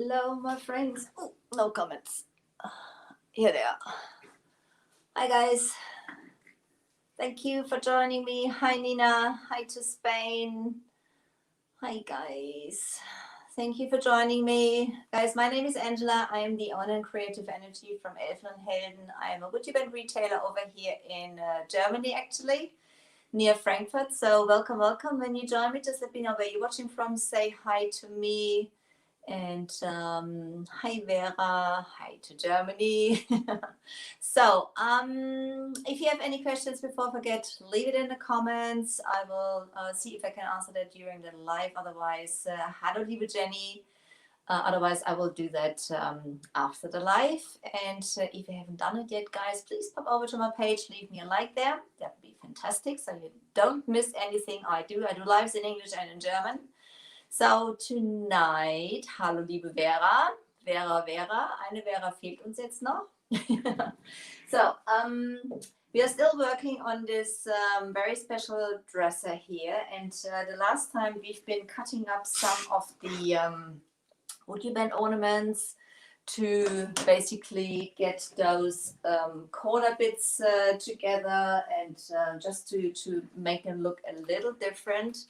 Hello, my friends. Ooh, no comments. Here they are. Hi, guys. Thank you for joining me. Hi, Nina. Hi to Spain. Hi, guys. Thank you for joining me. Guys, my name is Angela. I am the owner and creative energy from Elfen and Helden. I am a WoodUbend retailer over here in Germany, actually, near Frankfurt. So welcome, welcome. When you join me, just let me know where you're watching from. Say hi to me. And hi Vera, hi to Germany. So if you have any questions before I forget, leave it in the comments. I will see if I can answer that during the live. Otherwise, hello liebe Jenny. Otherwise, I will do that after the live. And if you haven't done it yet, guys, please pop over to my page, leave me a like there. That would be fantastic, so you don't miss anything I do. I do lives in English and in German. So tonight, hallo liebe Vera, eine Vera fehlt uns jetzt noch. So, we are still working on this very special dresser here, and the last time we've been cutting up some of the WoodUbend ornaments to basically get those corner bits together and just to make them look a little different.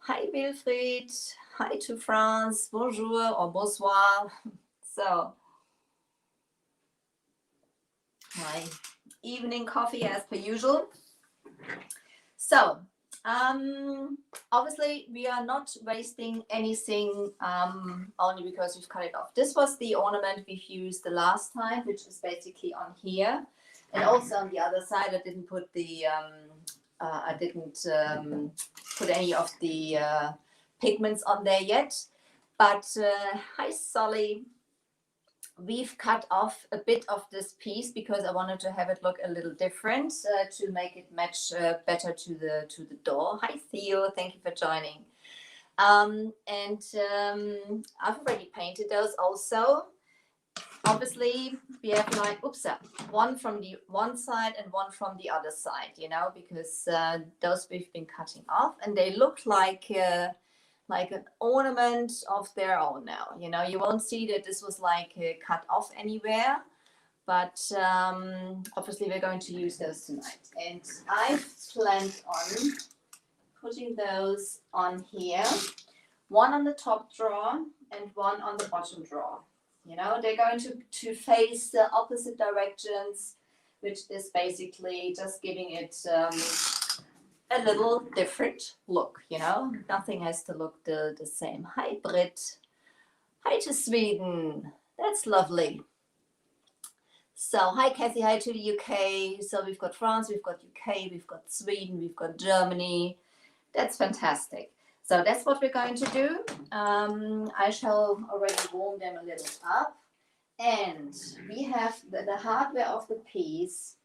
Hi Wilfried, hi to France, bonjour or bonsoir. So, my evening coffee as per usual. So, obviously we are not wasting anything only because we've cut it off. This was the ornament we've used the last time, which is basically on here. And also on the other side, I didn't put the put any of the pigments on there yet, but hi Solly, we've cut off a bit of this piece because I wanted to have it look a little different to make it match better to the door. Hi Theo, thank you for joining. And I've already painted those also. Obviously, we have like, one from the one side and one from the other side, you know, because those we've been cutting off, and they look like an ornament of their own now. You know, you won't see that this was like cut off anywhere, but obviously we're going to use those tonight. And I've planned on putting those on here, one on the top drawer and one on the bottom drawer. You know, they're going to face the opposite directions, which is basically just giving it a little different look, you know. Nothing has to look the same. Hi, Brit. Hi to Sweden. That's lovely. So, hi, Kathy. Hi to the UK. So, we've got France, we've got UK, we've got Sweden, we've got Germany. That's fantastic. So that's what we're going to do. I shall already warm them a little up. And we have the hardware of the piece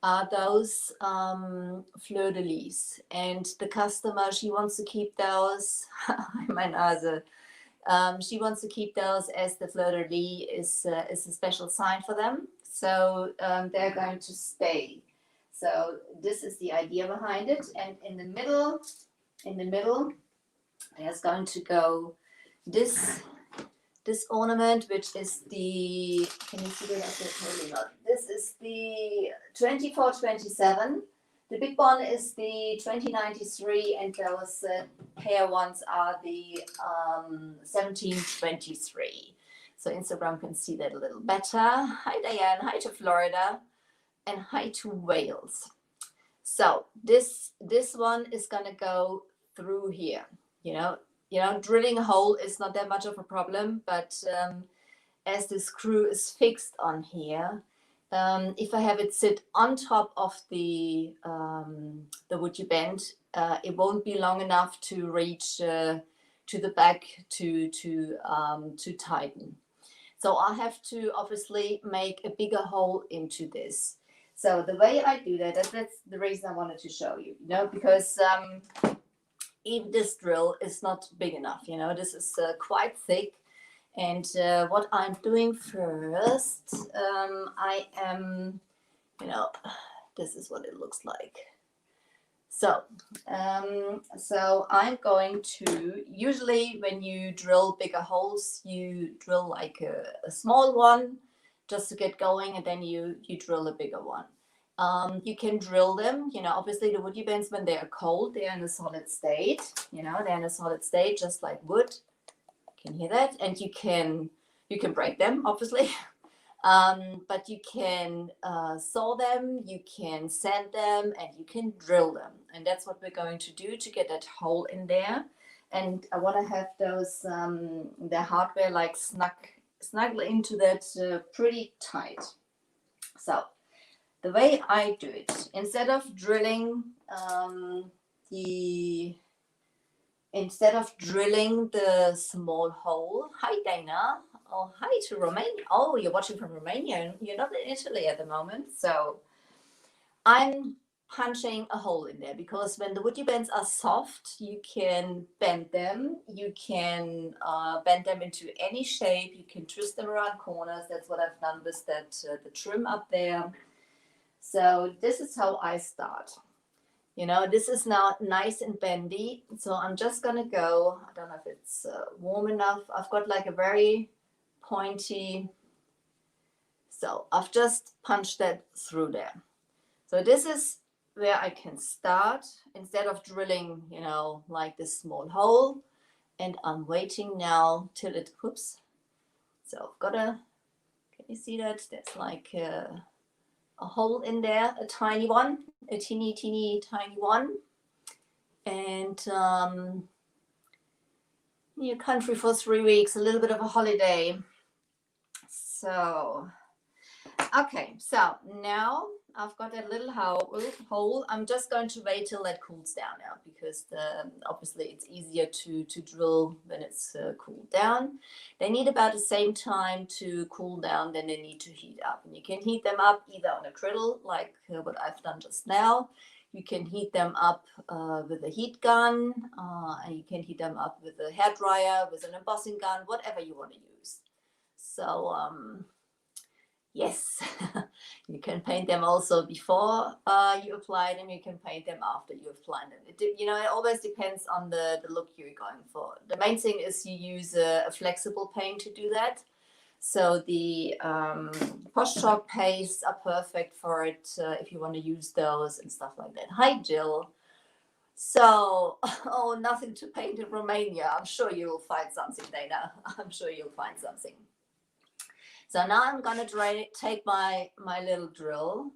are those fleur de lis. And the customer, she wants to keep those. My nose. She wants to keep those as the fleur de lis is a special sign for them. So they're going to stay. So this is the idea behind it. And in the middle, there's going to go this ornament, which is the, can you see that? This is the 2427. The big one is the 2093, and those pair ones are the 1723. So Instagram can see that a little better. Hi Diane, hi to Florida, and hi to Wales. So this one is gonna go through here. You know, drilling a hole is not that much of a problem, but as the screw is fixed on here, if I have it sit on top of the WoodUbend, it won't be long enough to reach to the back to tighten. So I'll have to obviously make a bigger hole into this. So the way I do that's the reason I wanted to show you, you know, because even this drill is not big enough, you know, this is quite thick. And what I'm doing first, I am, you know, this is what it looks like. So, so I'm going to, usually when you drill bigger holes, you drill like a small one just to get going, and then you drill a bigger one. You can drill them, you know, obviously the WoodUbends, when they are cold, they're in a solid state, you know, they're in a solid state, just like wood. You can hear that. And you can break them, obviously. But you can saw them, you can sand them, and you can drill them. And that's what we're going to do to get that hole in there. And I want to have those, the hardware like snuggle into that pretty tight. So the way I do it, instead of drilling the small hole. Hi, Dana. Oh, hi to Romania. Oh, you're watching from Romania. You're not in Italy at the moment. So I'm punching a hole in there, because when the WoodUbends are soft, you can bend them. You can bend them into any shape. You can twist them around corners. That's what I've done with that the trim up there. So this is how I start. You know, this is now nice and bendy. So I'm just going to go, I don't know if it's warm enough. I've got like a very pointy, so I've just punched that through there. So this is where I can start instead of drilling, you know, like this small hole. And I'm waiting now till it, whoops. So I've got can you see that? There's like a hole in there, a tiny one, a teeny tiny one. And new country for 3 weeks, a little bit of a holiday. So okay, so now I've got a little hole. I'm just going to wait till that cools down now, because obviously it's easier to drill when it's cooled down. They need about the same time to cool down than they need to heat up. And you can heat them up either on a griddle, like what I've done just now. You can heat them up with a heat gun, and you can heat them up with a hairdryer, with an embossing gun, whatever you want to use. So yes, you can paint them also before you apply them. You can paint them after you apply them. It always depends on the look you're going for. The main thing is you use a flexible paint to do that. So the Posh Chalk pastes are perfect for it if you want to use those and stuff like that. Hi, Jill. So, oh, nothing to paint in Romania. I'm sure you'll find something, Dana. I'm sure you'll find something. So now I'm gonna take my little drill,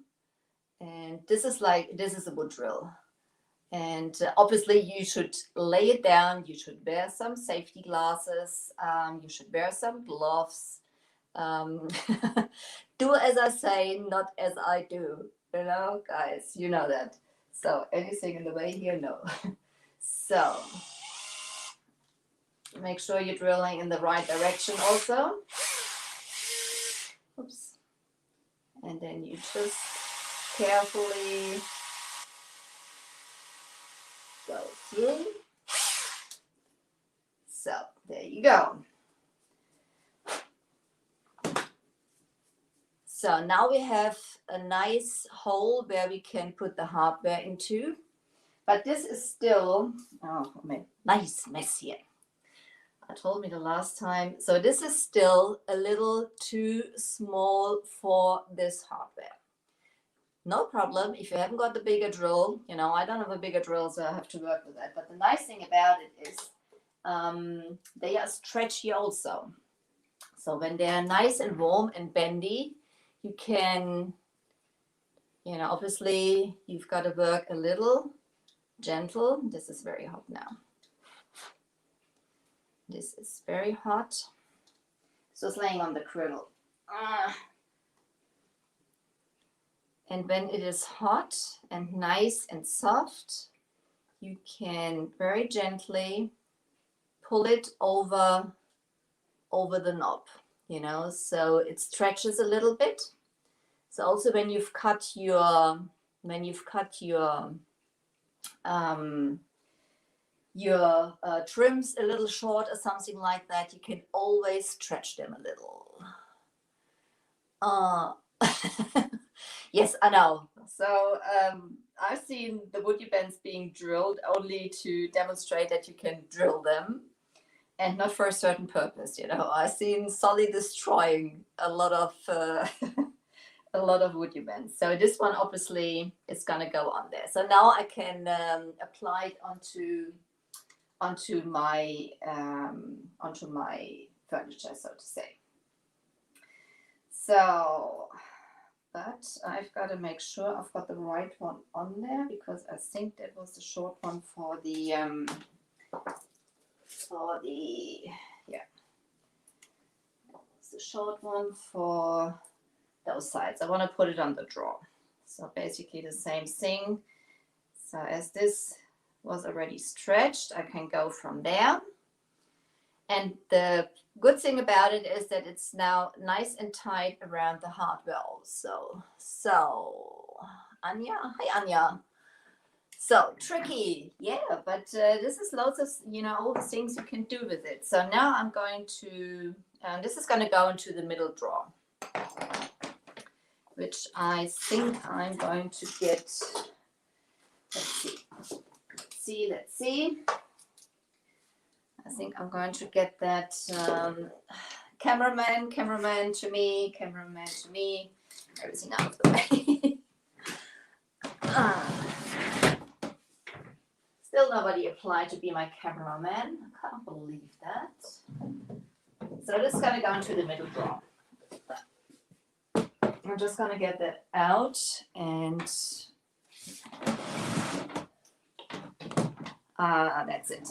and this is a wood drill. And obviously you should lay it down. You should wear some safety glasses. You should wear some gloves. Do as I say, not as I do. You know, guys, you know that. So anything in the way here, no. So make sure you're drilling in the right direction also. Oops. And then you just carefully go through. So there you go. So now we have a nice hole where we can put the hardware into. But this is still, oh man, nice mess here. I told me the last time. So this is still a little too small for this hardware. No problem. If you haven't got the bigger drill, you know, I don't have a bigger drill, so I have to work with that. But the nice thing about it is they are stretchy also. So when they're nice and warm and bendy, you can, you know, obviously you've got to work a little gentle. This is very hot now. This is very hot. So it's laying on the griddle. And when it is hot and nice and soft, you can very gently pull it over the knob, you know, so it stretches a little bit. So also when you've cut your trims a little short or something like that, you can always stretch them a little. Yes, I know. So I've seen the WoodUbends being drilled only to demonstrate that you can drill them and not for a certain purpose. You know, I've seen Solly destroying a lot of a lot of WoodUbends. So this one obviously is gonna go on there. So now I can apply it onto my furniture, so to say. So, but I've got to make sure I've got the right one on there, because I think that was the short one for the yeah, that was the short one for those sides. I want to put it on the drawer. So basically the same thing. So as this was already stretched, I can go from there. And the good thing about it is that it's now nice and tight around the hardware also. So Anya, hi Anya. So tricky, yeah, but this is loads of, you know, all the things you can do with it. So now I'm going to, this is going to go into the middle drawer, which I think I'm going to get. Let's see. I think I'm going to get that cameraman to me, everything out of the way. Still nobody applied to be my cameraman. I can't believe that. So this is going to go into the middle drawer. I'm just going to get that out, and that's it.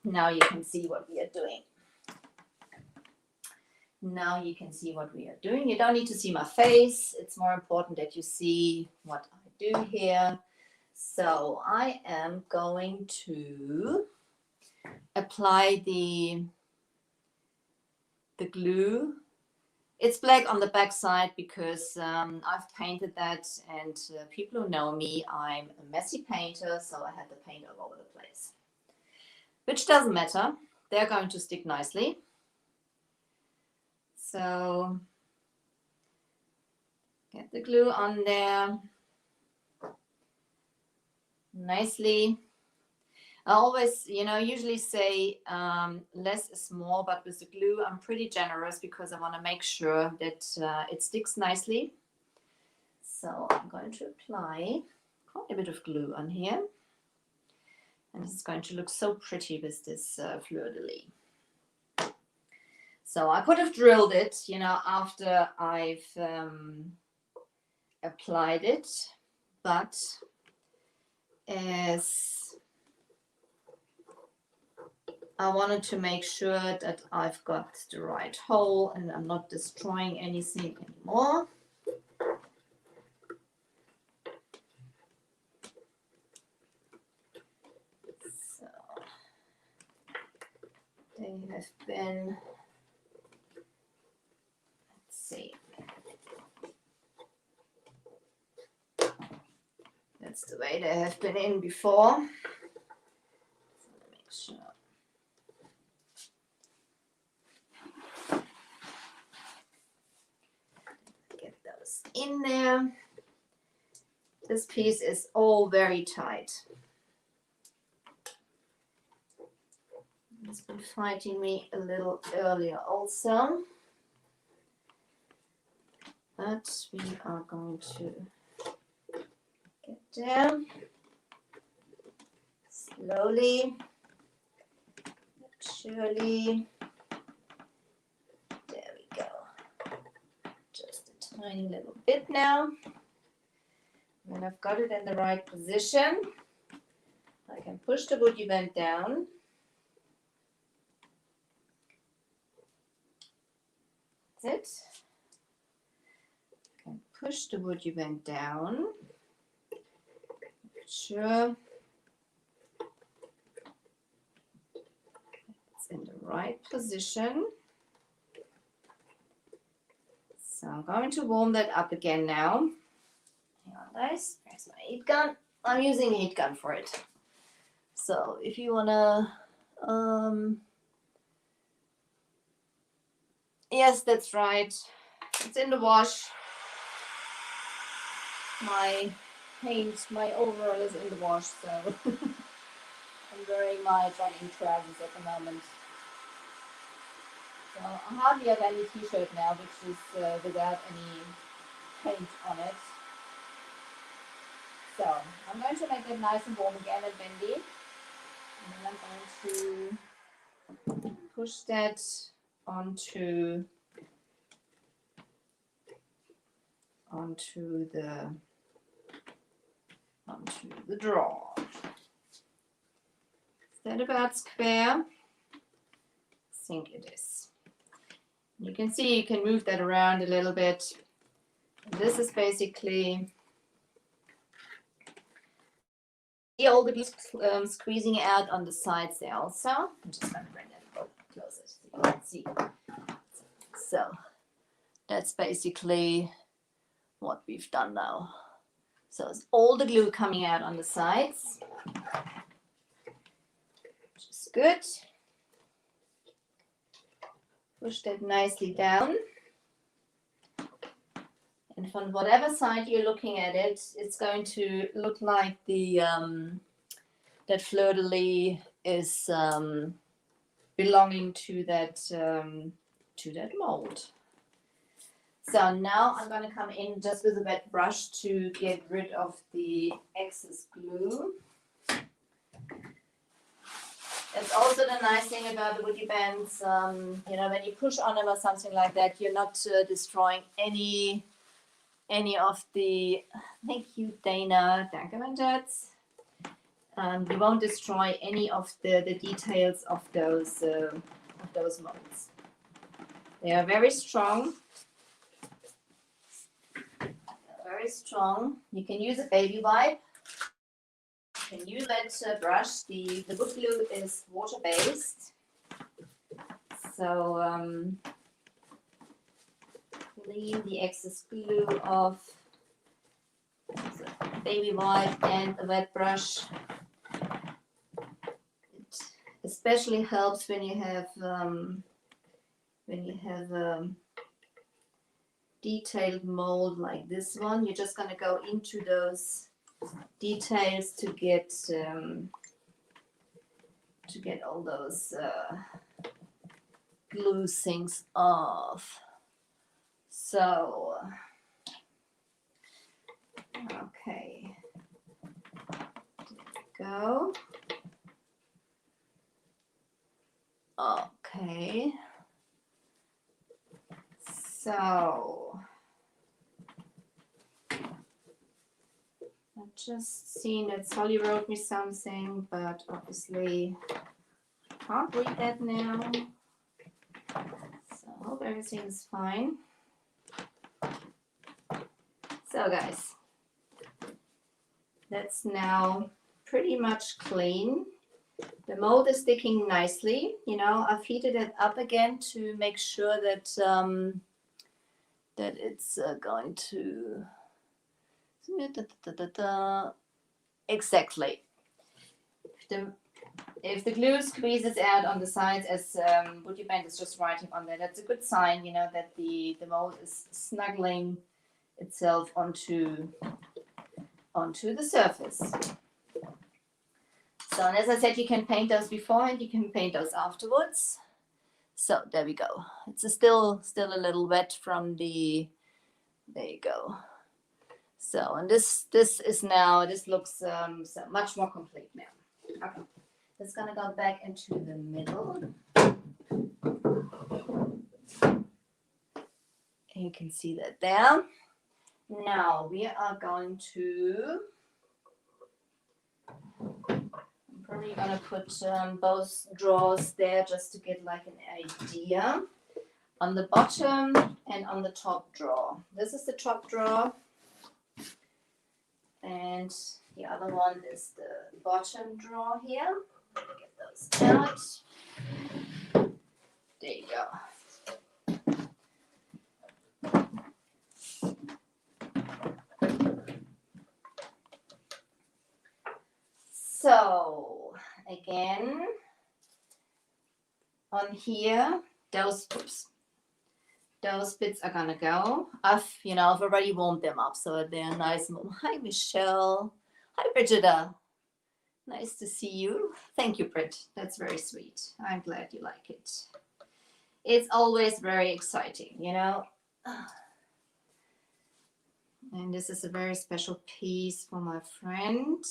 Now you can see what we are doing. You don't need to see my face. It's more important that you see what I do here. So I am going to apply the glue. It's black on the back side because I've painted that, and people who know me, I'm a messy painter, so I had the paint all over the place. Which doesn't matter. They're going to stick nicely. So get the glue on there nicely. I always, usually say less is more, but with the glue, I'm pretty generous because I want to make sure that it sticks nicely. So I'm going to apply quite a bit of glue on here. And this is going to look so pretty with this fleur-de-lis. So I could have drilled it, after I've applied it, but as I wanted to make sure that I've got the right hole and I'm not destroying anything anymore. So they have been, let's see. That's the way they have been in before. So make sure. Get those in there. This piece is all very tight. It's been fighting me a little earlier also. But we are going to get down slowly, surely. There we go. Just a tiny little bit now. When I've got it in the right position, I can push the WoodUbend down. That's it. I can push the WoodUbend down. Sure. It's in the right position. So I'm going to warm that up again now. Hang on, guys. There's my heat gun. I'm using a heat gun for it. So if you wanna, yes, that's right. It's in the wash. My paint. My overall is in the wash, so I'm wearing my jogging trousers at the moment. So I hardly have any t-shirt now, which is without any paint on it. So I'm going to make it nice and warm again and bendy. And then I'm going to push that onto the drawer. Is that about square? I think it is. You can see you can move that around a little bit. This is basically all the glue squeezing out on the sides there also. I'm just going to bring that a little closer so you can see. So that's basically what we've done now. So it's all the glue coming out on the sides, which is good. Push that nicely down. And from whatever side you're looking at it, it's going to look like the that fleur-de-lis is belonging to that mold. So now I'm going to come in just with a wet brush to get rid of the excess glue. That's also the nice thing about the WoodUbends. You know, when you push on them or something like that, you're not destroying any of the. Thank you, Dana. Danke, mein Schatz. You won't destroy any of the details of those molds. They are very strong. Very strong. You can use a baby wipe. You can use that brush. The wood glue is water based, so clean the excess glue off. So baby wipe and a wet brush. It especially helps when you have detailed mold like this one. You're just going to go into those details to get all those glue things off. So okay, there we go. Okay, so I've just seen that Solly wrote me something, but obviously I can't read that now. So I hope everything's fine. So guys, that's now pretty much clean. The mold is sticking nicely. You know, I've heated it up again to make sure that that it's going to exactly. If the glue squeezes out on the sides, as WoodUbend is just writing on there, that's a good sign. You know that the mold is snuggling itself onto the surface. So, and as I said, you can paint those before and you can paint those afterwards. So there we go. It's still a little wet from the. There you go. So, and this is now. This looks so much more complete now. Okay, it's gonna go back into the middle. You can see that there. Now we are going to. Probably gonna put both drawers there just to get like an idea. On the bottom and on the top drawer. This is the top drawer, and the other one is the bottom drawer here. Let me get those out. There you go. So again, on here, those those bits are gonna go. I've already warmed them up, so they're nice and warm. Hi, Michelle. Hi, Brigida. Nice to see you. Thank you, Brit. That's very sweet. I'm glad you like it. It's always very exciting, you know. And this is a very special piece for my friend.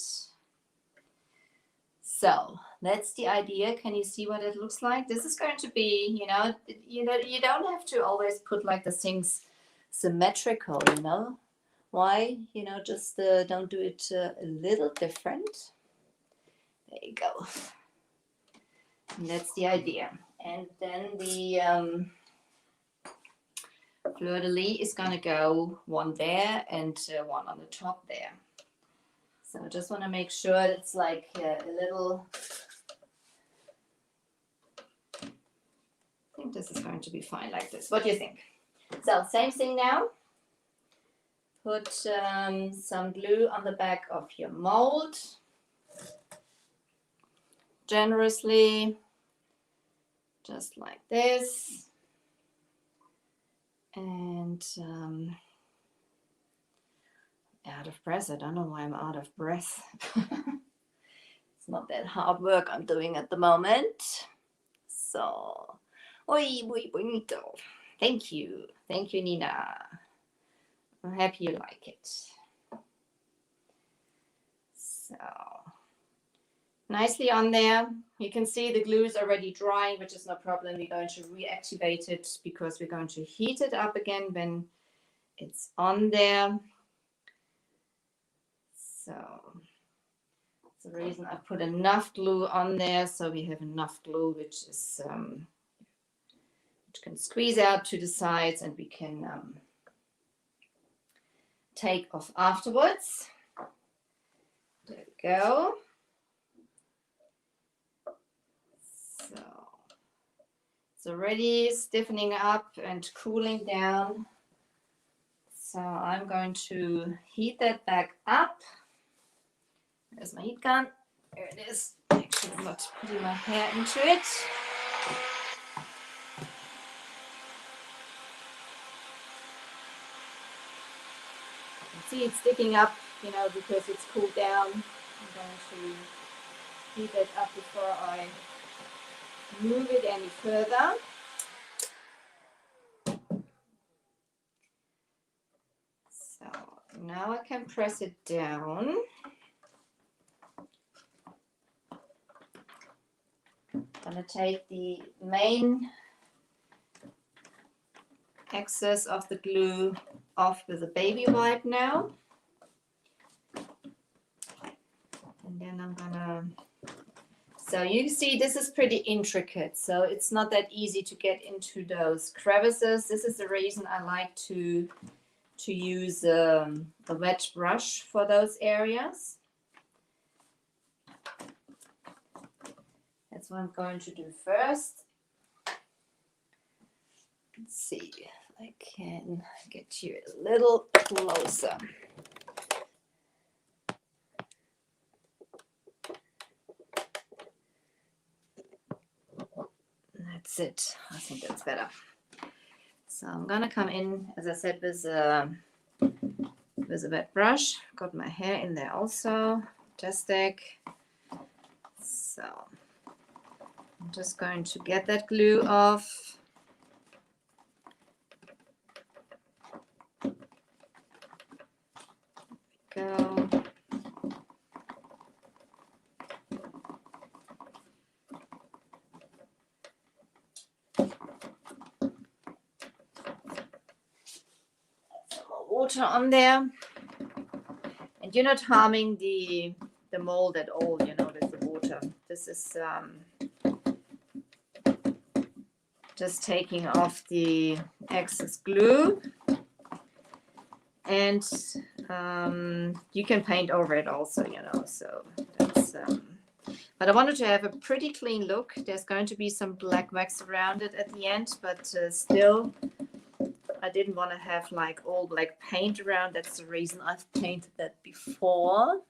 So that's the idea. Can you see what it looks like? This is going to be, you don't have to always put like the things symmetrical, you know. Why? Just don't do it a little different. There you go. And that's the idea. And then the fleur-de-lis is going to go one there and one on the top there. So I just want to make sure it's like a little, I think this is going to be fine like this. What do you think? So same thing now. Put some glue on the back of your mold. Generously, just like this. And out of breath. I don't know why I'm out of breath. It's not that hard work I'm doing at the moment. So, oi, bonito. Thank you. Thank you, Nina. I'm happy you like it. So, nicely on there. You can see the glue is already drying, which is no problem. We're going to reactivate it because we're going to heat it up again when it's on there. So that's the reason I put enough glue on there, so we have enough glue which can squeeze out to the sides, and we can take off afterwards. There we go. So it's already stiffening up and cooling down. So I'm going to heat that back up. There's my heat gun. There it is. Make sure I'm not putting my hair into it. You can see it's sticking up, because it's cooled down. I'm going to heat it up before I move it any further. So now I can press it down. I'm going to take the main excess of the glue off with a baby wipe now. And then I'm going to, so you see this is pretty intricate. So it's not that easy to get into those crevices. This is the reason I like to use a wet brush for those areas. That's what I'm going to do first. Let's see if I can get you a little closer. That's it. I think that's better. So I'm gonna come in, as I said, with a wet brush. Got my hair in there also. Fantastic. So I'm just going to get that glue off. There we go. Water on there, and you're not harming the mold at all, with the water. This is just taking off the excess glue, and you can paint over it also, so that's but I wanted to have a pretty clean look. There's going to be some black wax around it at the end, but still I didn't want to have like all black paint around. That's the reason I've painted that before.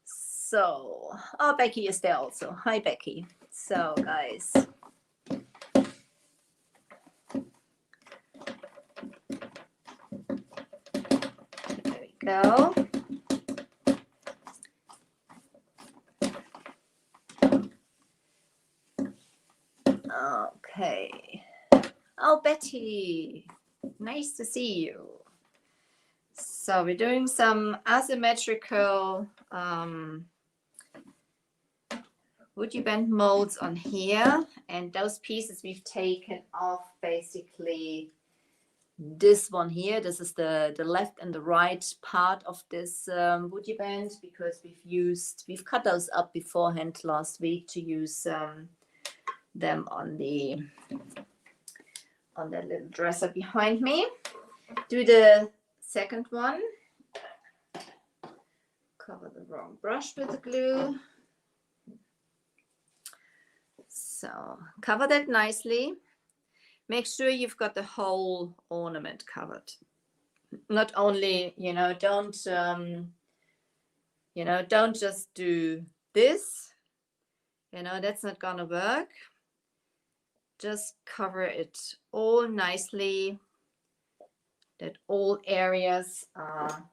So, oh, Becky is there also. Hi, Becky. So, guys, go. Okay. Oh, Betty, nice to see you. So we're doing some asymmetrical WoodUbend molds on here, and those pieces we've taken off basically this one here. This is the left and the right part of this WoodUbend, because we've cut those up beforehand last week to use them on that little dresser behind me. Do the second one. Cover the wrong brush with the glue. So cover that nicely. Make sure you've got the whole ornament covered. Not only, don't just do this. That's not gonna work. Just cover it all nicely, that all areas are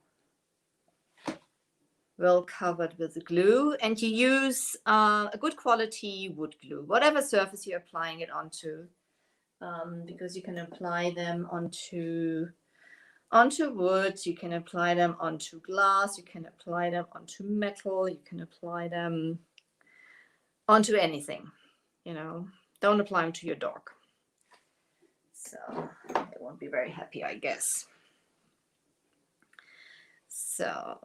well covered with the glue, and you use a good quality wood glue, whatever surface you're applying it onto, because you can apply them onto wood, you can apply them onto glass, you can apply them onto metal, you can apply them onto anything. Don't apply them to your dog, so they won't be very happy, I guess. So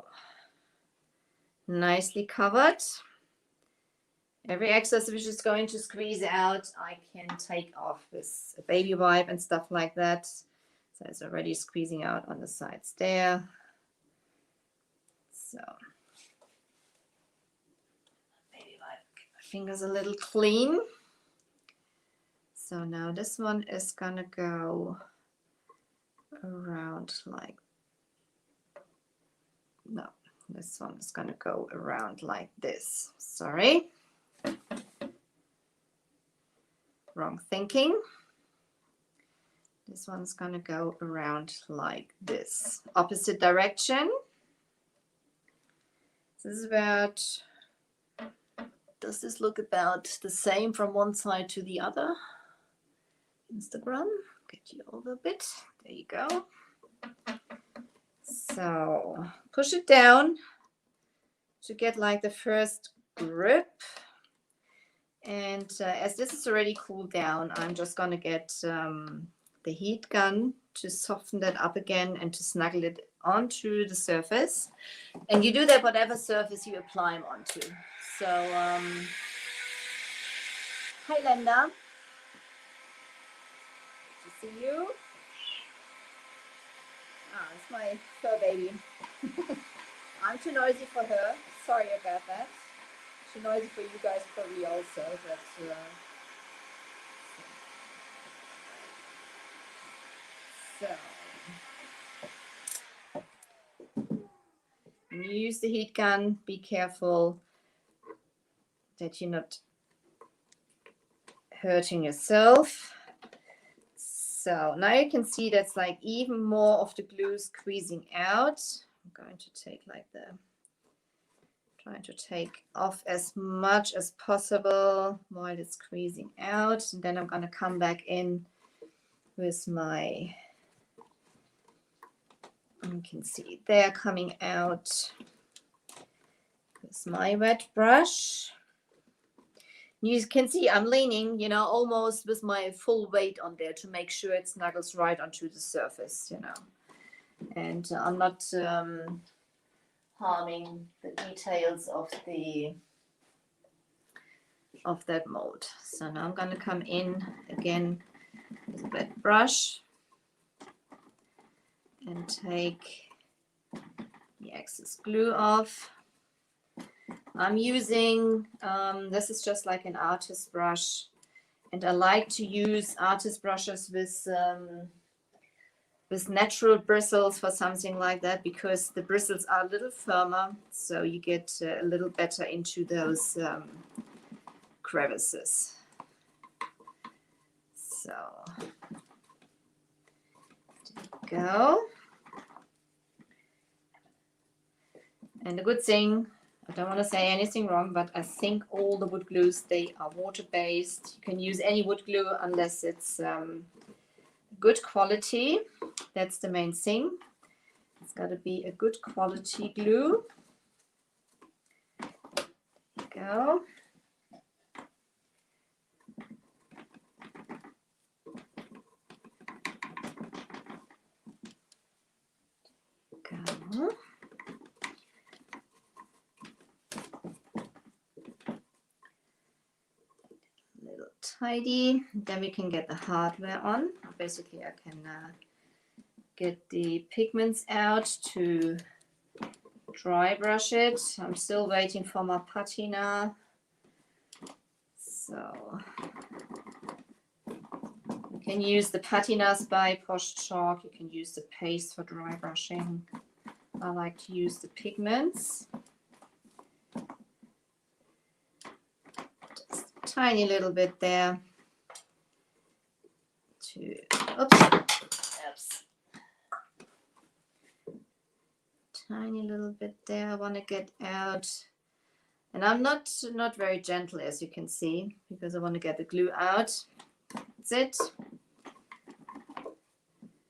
nicely covered. Every excess which is going to squeeze out, I can take off with a baby wipe and stuff like that. So it's already squeezing out on the sides there. So baby wipe, get my fingers a little clean. So now this one is gonna go around like, no, this one is gonna go around like this. Sorry. Wrong thinking. This one's gonna go around like this, opposite direction. This is about, does this look about the same from one side to the other? Instagram, get you over a bit. There you go. So push it down to get like the first grip. And as this is already cooled down, I'm just going to get the heat gun to soften that up again and to snuggle it onto the surface. And you do that whatever surface you apply them onto. So, hi Linda. Good to see you. Ah, it's my fur baby. I'm too noisy for her. Sorry about that. Too noisy for you guys probably also, but so when you use the heat gun, be careful that you're not hurting yourself. So now you can see that's like even more of the glue squeezing out. I'm going to take like trying to take off as much as possible while it's squeezing out. And then I'm going to come back in with my, you can see there coming out with my wet brush. You can see I'm leaning, almost with my full weight on there to make sure it snuggles right onto the surface, and I'm not harming the details of that mold. So now I'm going to come in again with a wet brush and take the excess glue off. I'm using, this is just like an artist brush, and I like to use artist brushes with natural bristles for something like that, because the bristles are a little firmer, so you get a little better into those crevices. So there we go. And the good thing, I don't want to say anything wrong, but I think all the wood glues, they are water-based. You can use any wood glue unless it's good quality. That's the main thing. It's got to be a good quality glue. There you go. Go. Little tidy. Then we can get the hardware on. Basically, I can get the pigments out to dry brush it. I'm still waiting for my patina. So you can use the patinas by Posh Chalk. You can use the paste for dry brushing. I like to use the pigments. Just a tiny little bit there. Oops. Tiny little bit there. I want to get out. And I'm not very gentle, as you can see, because I want to get the glue out. That's it.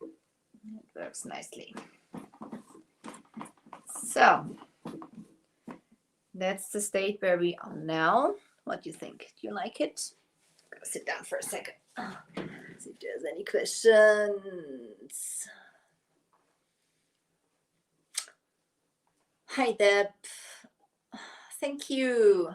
It works nicely. So that's the state where we are now. What do you think? Do you like it? I'm gonna sit down for a second. See if there's any questions. Hi Deb. Thank you.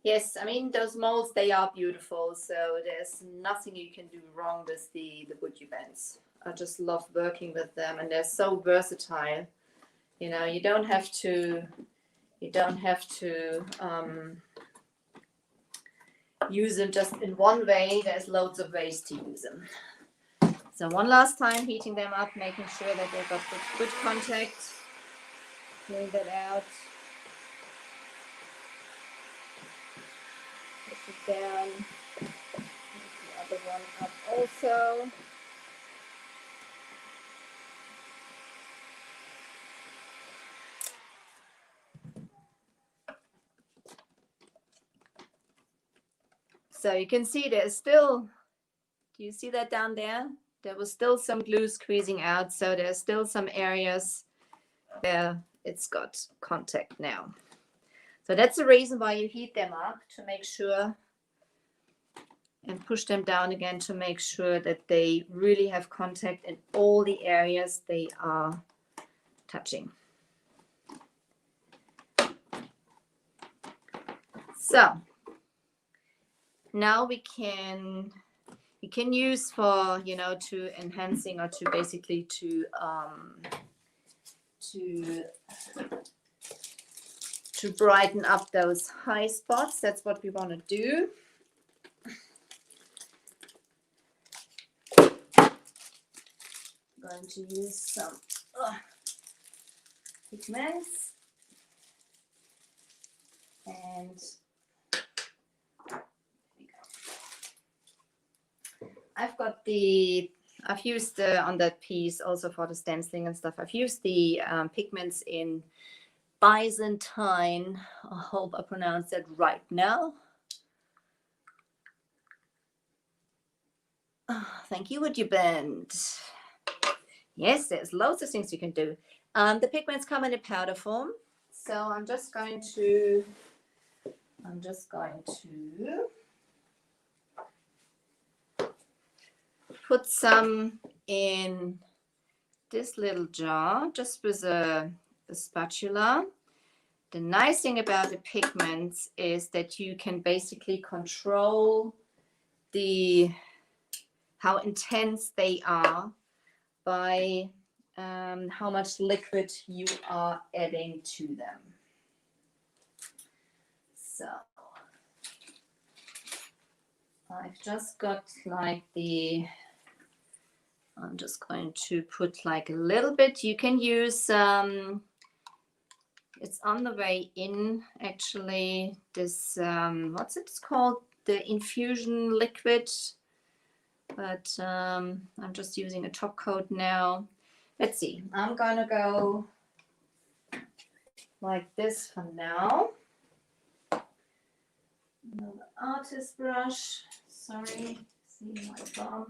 Yes, I mean, those molds, they are beautiful. So there's nothing you can do wrong with the WoodUbends. I just love working with them, and they're so versatile. You know, you don't have to use them just in one way. There's loads of ways to use them. So one last time, heating them up, making sure that they've got good contact. Clean that out. Push it down. The other one up also. So you can see there's still, do you see that down there? There was still some glue squeezing out. So there's still some areas where it's got contact now. So that's the reason why you heat them up, to make sure, and push them down again to make sure that they really have contact in all the areas they are touching. So now we can use for, you know, to enhancing, or to basically to brighten up those high spots. That's what we want to do. I'm going to use some pigments, and I've used on that piece also for the stenciling and stuff, I've used the pigments in Byzantine. I hope I pronounced that right now. Thank you, WoodUbend. Yes, there's loads of things you can do. The pigments come in a powder form, so I'm just going to put some in this little jar, just with a spatula. The nice thing about the pigments is that you can basically control how intense they are by how much liquid you are adding to them. So I've just got like I'm just going to put like a little bit. You can use, it's on the way in actually, this, what's it called? The infusion liquid. But I'm just using a top coat now. Let's see, I'm gonna go like this for now. Another artist brush. Sorry, see my bum.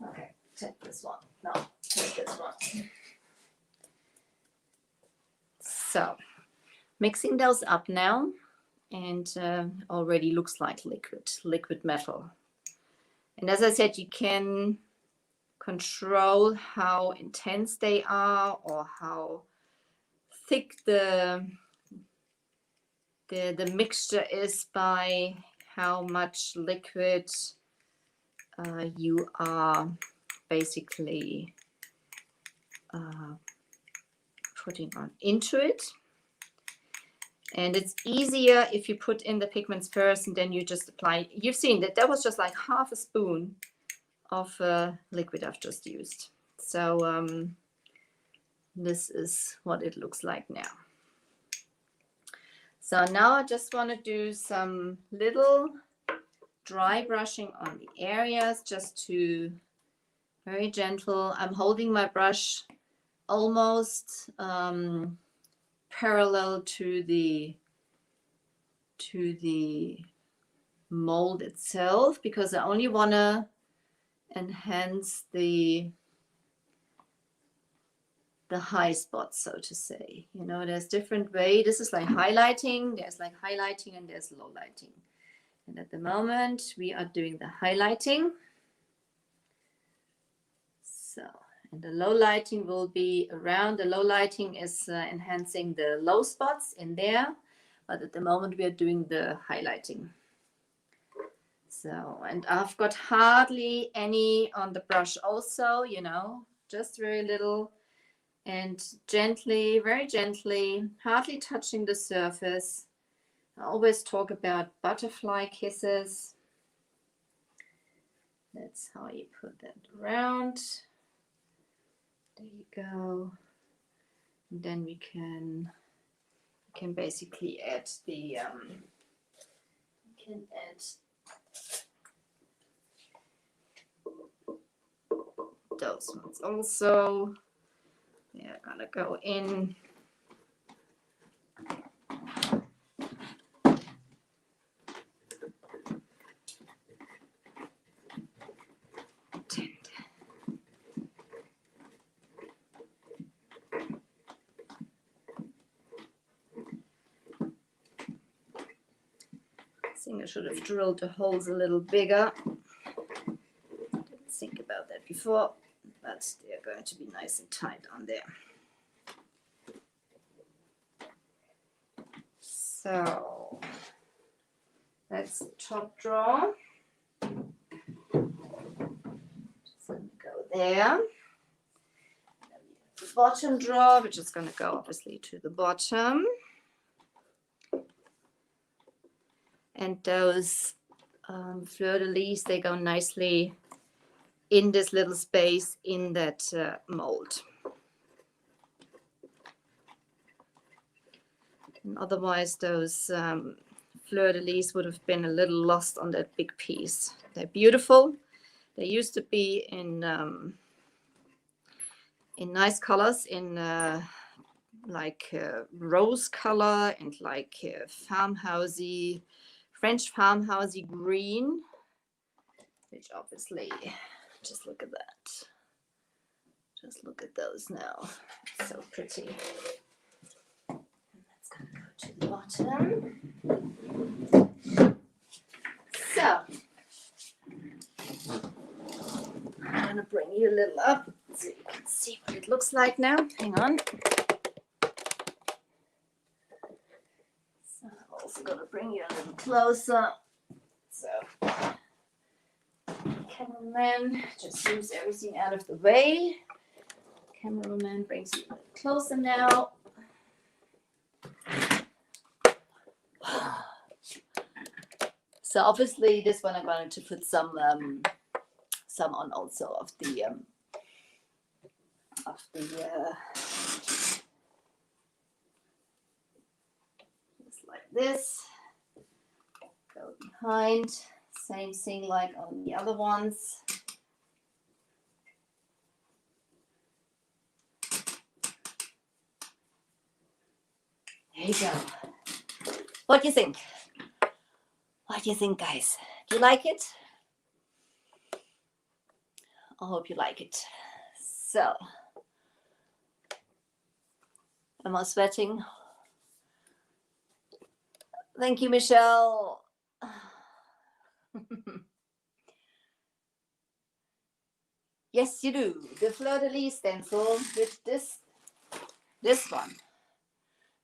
Okay, take this one. No, take this one. So, mixing those up now, and already looks like liquid metal. And as I said, you can control how intense they are or how thick the mixture is by how much liquid you are basically putting on into it. And it's easier if you put in the pigments first and then you just apply. You've seen that was just like half a spoon of liquid I've just used. So this is what it looks like now. So now I just want to do some little dry brushing on the areas, just to very gentle. I'm holding my brush almost parallel to the mold itself, because I only want to enhance the high spots, so to say. You know, there's different way. This is like highlighting. There's like highlighting and there's low lighting. And at the moment we are doing the highlighting. So, and the low lighting will be around. The low lighting is enhancing the low spots in there, but at the moment we are doing the highlighting. So, and I've got hardly any on the brush also, you know, just very little, and gently, very gently, hardly touching the surface. I always talk about butterfly kisses. That's how you put that around. There you go. And then we can basically add the those ones also. They're gonna go in. I think I should have drilled the holes a little bigger. Didn't think about that before, but they're going to be nice and tight on there. So that's the top drawer. Just let me go there. The bottom drawer, which is going to go obviously to the bottom. And those fleur-de-lis, they go nicely in this little space in that mold. And otherwise, those fleur-de-lis would have been a little lost on that big piece. They're beautiful. They used to be in nice colors, in like rose color and like farmhousey, French farmhousey green, which obviously, just look at that. Just look at those now. So pretty. And that's going to go to the bottom. So, I'm going to bring you a little up so you can see what it looks like now. Hang on. So, I'm also going to bring you a little closer. So, cameraman just moves everything out of the way. Cameraman brings you a little closer now. So obviously this one I'm going to put some on also of the just like this. Go behind. Same thing like on the other ones. There you go. What do you think? What do you think, guys? Do you like it? I hope you like it. So, am I sweating? Thank you, Michelle. Yes, you do. The fleur-de-lis stencil with this one.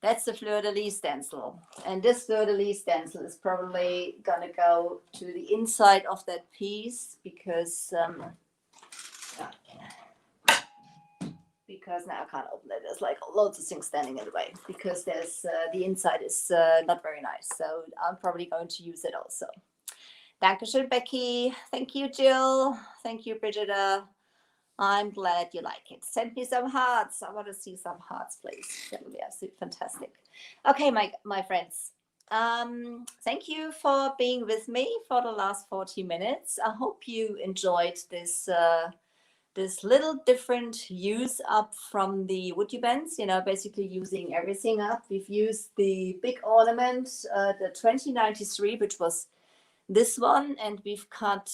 That's the fleur-de-lis stencil. And this fleur-de-lis stencil is probably going to go to the inside of that piece because now I can't open it. There's like loads of things standing in the way because there's the inside is not very nice. So I'm probably going to use it also. Dankeschön, Becky. Thank you, Jill. Thank you, Brigitta. I'm glad you like it. Send me some hearts. I want to see some hearts, please. That would be absolutely fantastic. Okay, my friends. Thank you for being with me for the last 40 minutes. I hope you enjoyed this this little different use up from the WoodUbends, you know, basically using everything up. We've used the big ornament, the 2093, which was this one, and we've cut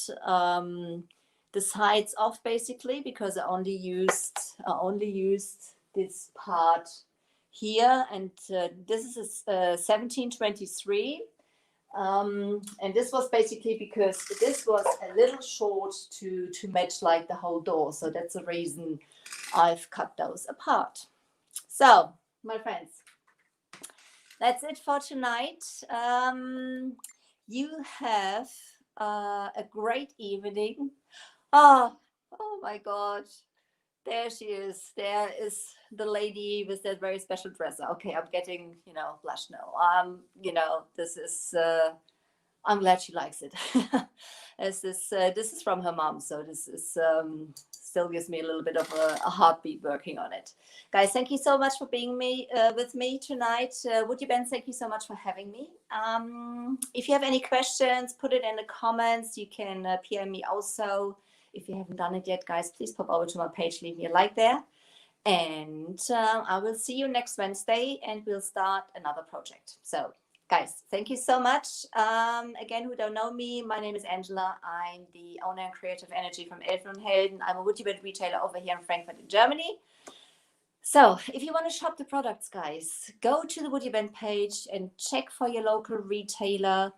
the sides off basically because I only used this part here, and this is a 1723. And this was basically because this was a little short to match like the whole door. So that's the reason I've cut those apart. So, my friends, that's it for tonight. You have a great evening. Oh my God. There she is. There is the lady with that very special dress. Okay, I'm getting, blush now. This is, I'm glad she likes it. This is from her mom, so this is still gives me a little bit of a heartbeat working on it. Guys, thank you so much for being with me tonight. WoodUbend, thank you so much for having me. If you have any questions, put it in the comments. You can PM me also. If you haven't done it yet, guys, please pop over to my page, leave me a like there. And I will see you next Wednesday and we'll start another project. So, guys, thank you so much. Again, who don't know me, my name is Angela. I'm the owner and creative energy from Elfen and Helden. I'm a WoodUbend retailer over here in Frankfurt in Germany. So if you want to shop the products, guys, go to the WoodUbend page and check for your local retailer.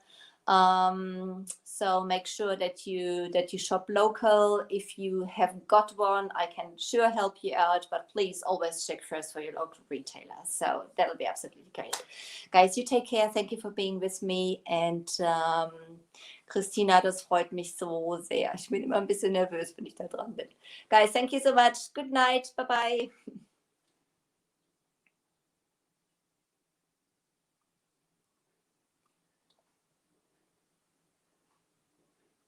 So make sure that you shop local. If you haven't got one, I can sure help you out, but please always check first for your local retailer. So that'll be absolutely great. Guys, you take care. Thank you for being with me. And Christina, das freut mich so sehr. Ich bin immer ein bisschen nervös, wenn ich da dran bin. Guys, thank you so much. Good night. Bye-bye.